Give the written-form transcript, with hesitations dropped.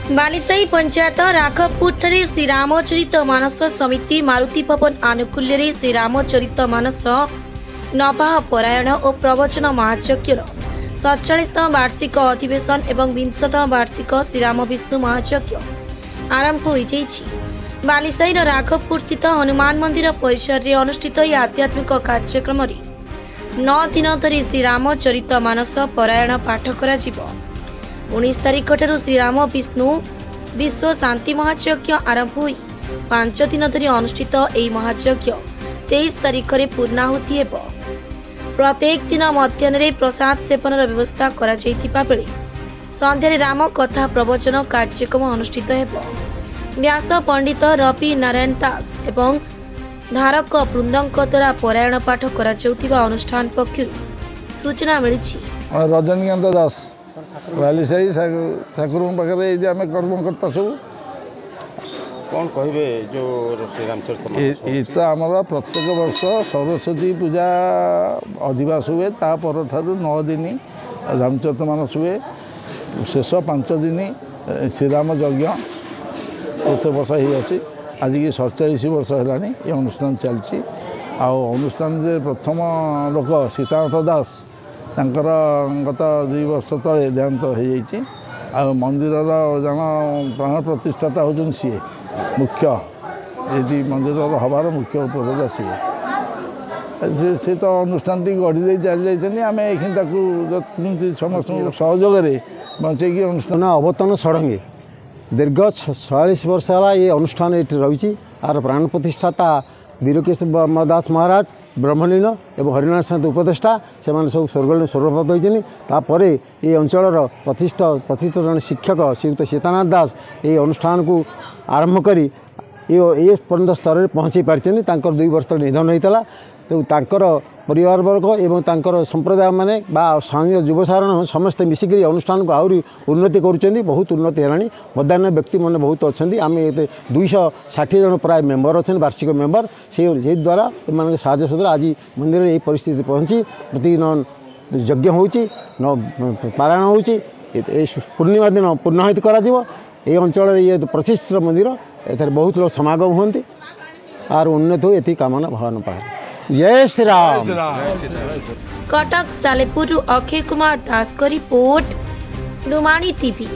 बालिसाई पंचायत राघवपुर ठारे श्रीरामचरित मानस समिति मारुति भवन आनुकूल्य श्रीरामचरित मानस नवाह परायण और प्रवचन महायज्ञ 47तम वार्षिक अधिवेशन एवं 20तम वार्षिक श्रीराम विष्णु महायज्ञ आरंभ हो बालिसाई राघवपुर स्थित हनुमान मंदिर परिसर में अनुष्ठित यह आध्यात्मिक कार्यक्रम 9 दिन धरी श्रीरामचरित मानस परायण पाठ करा 19 तारीख ठारू श्रीराम विष्णु विश्व शांति महायज्ञ आरंभ हो 5 दिन धरी अनुष्ठित यह महायज्ञ 23 तारीख में पूर्णाहुति हेब। प्रत्येक दिन मध्याह्न प्रसाद सेवन व्यवस्था करा बेले संध्यारे राम कथा प्रवचन कार्यक्रम अनुष्ठित हेब। व्यास पंडित रवि नारायण दास एवं धारक वृंदक द्वारा परायण पाठ करा अनुष्ठान पक्षर सूचना मिली। रजनीकांत दास बालिसाई ठाकुर पाखे आम कर्मकर्ता सब कौन कहे जो श्रीरामचरित ये तो आमर प्रत्येक वर्ष सरस्वती पूजा अधिवास हुए तापर 9 दिन रामचरित मानस हुए शेष 5 दिन श्रीराम यज्ञ प्रत्येक वर्ष ही आज की 47 वर्ष है ये अनुष्ठान चलती अनुष्ठान प्रथम लोक सीतानाथ दास तांकर गत 2 वर्ष तले देहांत हो मंदिर जन प्राण प्रतिष्ठाता होती सी मुख्य ये मंदिर हबार मुख्य उपदेशा सी तो अनुष्ठान टी गढ़ी चली जाती आम ये समस्त सहयोग बचे अनुष्ठान अवतरण षडंगी दीर्घ 46 वर्ष है ये अनुष्ठान ये रही आर प्राण प्रतिष्ठाता वीरकेशव दास महाराज ब्रह्मलीन एवं हरिनारायण साथ उपदेष्टा से सब स्वर्गप्राप्त होतापर ये अंचल प्रतिष्ठित जन शिक्षक श्रीयुक्त सीतानाथ दास ये अनुष्ठान को आरंभ करी ये पर्यंत स्तर में पहुँची पार्टी 2 वर्ष निधन होता तो परिवार वर्ग एवं संप्रदाय माने स्थानीय युवसाधारण समस्ते मिसिक अनुष्ठान को आहरी उन्नति करुँच बहुत उन्नति है मध्याह्न व्यक्ति मैंने बहुत अच्छा आम 260 जन प्राय मेम्बर अच्छा वार्षिक मेम्बर से द्वारा मान साहय सूत्र आज मंदिर में परिस्थिति पहुँची प्रतिदिन यज्ञ हो पारायण हो पूर्णिमा दिन पूर्णाहुति करा ये अंचल ये प्रतिष्ठित मंदिर एथर बहुत लोग समागम होती आर उन्नति हो ये कामना भगवान पाखे। जय श्री राम। कटक सालेपुर अक्षय कुमार दास को रिपोर्ट लुमाणी टीवी।